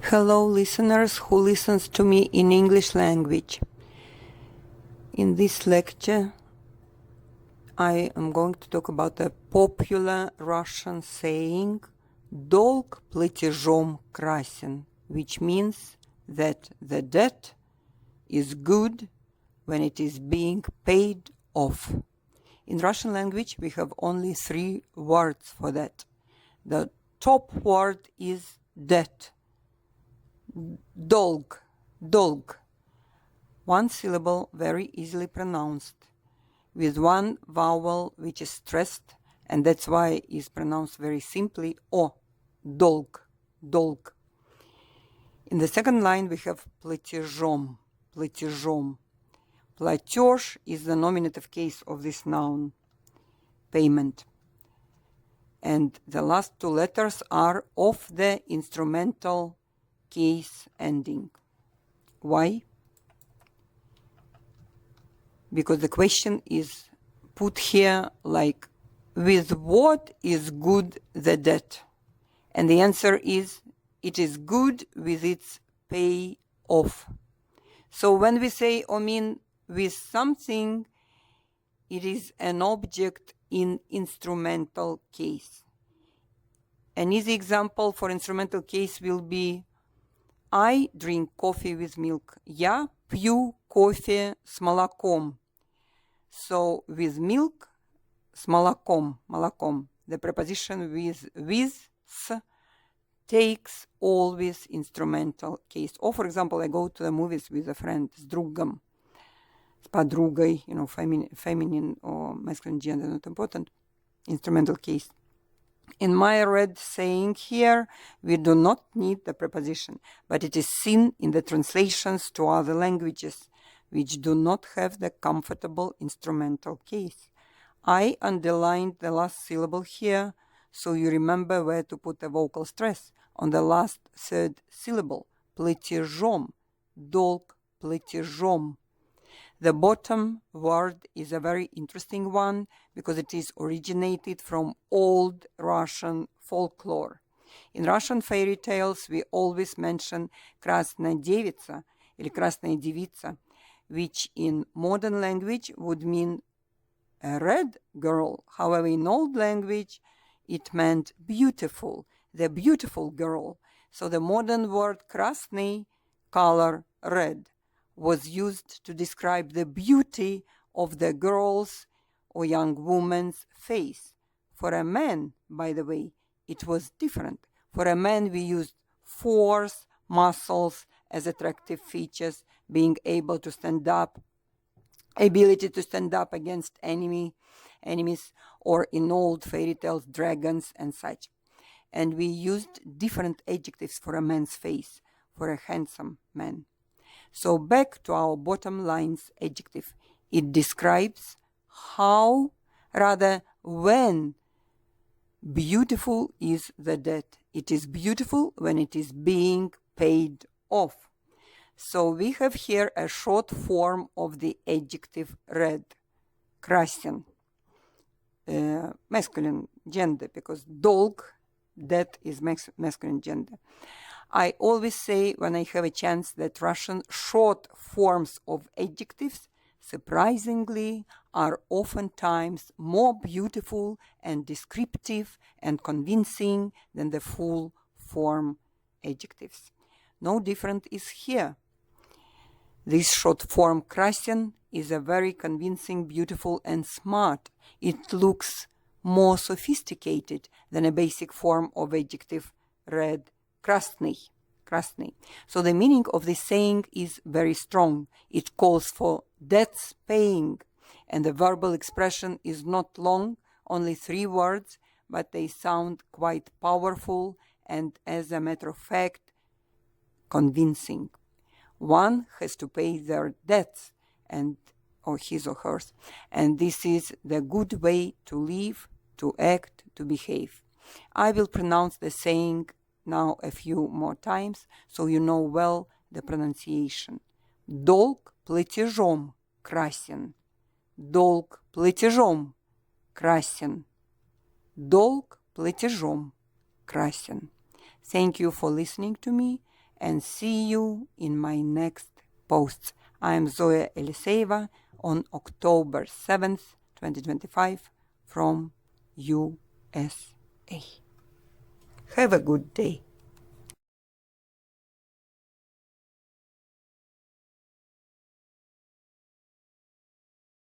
Hello listeners who listens to me in English language. In this lecture I am going to talk about a popular Russian saying "Долг платежом красен", which means that the debt is good when it is being paid off. In Russian language we have only 3 words for that. The top word is debt. Долг, долг. One syllable, very easily pronounced, with one vowel which is stressed, and that's why it's pronounced very simply O, долг, долг. In the second line we have платежом, платежом. Платеж is the nominative case of this noun, payment. And the last 2 letters are of the instrumental case ending. Why? Because the question is put here like, with what is good the debt? And the answer is, it is good with its pay off. So when we say or mean with something, it is an object in instrumental case. An easy example for instrumental case will be I drink coffee with milk. Я пью кофе с молоком. So with milk, с молоком, молоком. The preposition with s takes always instrumental case. Or for example, I go to the movies with a friend, с другом, с подругой, feminine or masculine gender, not important. Instrumental case. In my red saying here, we do not need the preposition, but it is seen in the translations to other languages, which do not have the comfortable instrumental case. I underlined the last syllable here, so you remember where to put the vocal stress, on the last 3rd syllable, платежом, долг платежом. The bottom word is a very interesting one because it is originated from old Russian folklore. In Russian fairy tales we always mention красная девица или красная девица, which in modern language would mean a red girl. However, in old language it meant beautiful, the beautiful girl. So the modern word красный, color red, was used to describe the beauty of the girl's or young woman's face. For a man, by the way, it was different. For a man we used force, muscles as attractive features, being able to stand up, ability to stand up against enemies, or in old fairy tales, dragons and such. And we used different adjectives for a man's face, for a handsome man. So back to our bottom line's adjective. It describes how, rather when, beautiful is the debt. It is beautiful when it is being paid off. So we have here a short form of the adjective red, красен, masculine gender, because долг, debt, is masculine gender. I always say when I have a chance that Russian short forms of adjectives, surprisingly, are oftentimes more beautiful and descriptive and convincing than the full form adjectives. No different is here. This short form красен is a very convincing, beautiful and smart. It looks more sophisticated than a basic form of adjective red, красный, красный. So the meaning of this saying is very strong. It calls for debts paying, and the verbal expression is not long, only 3 words, but they sound quite powerful and, as a matter of fact, convincing. One has to pay their debts, or his or hers, and this is the good way to live, to act, to behave. I will pronounce the saying now a few more times, so you know well the pronunciation. Долг платежом красен. Долг платежом красен. Долг платежом красен. Thank you for listening to me, and see you in my next posts. I am Zoya Eliseva on October 7th, 2025 from USA. Have a good day.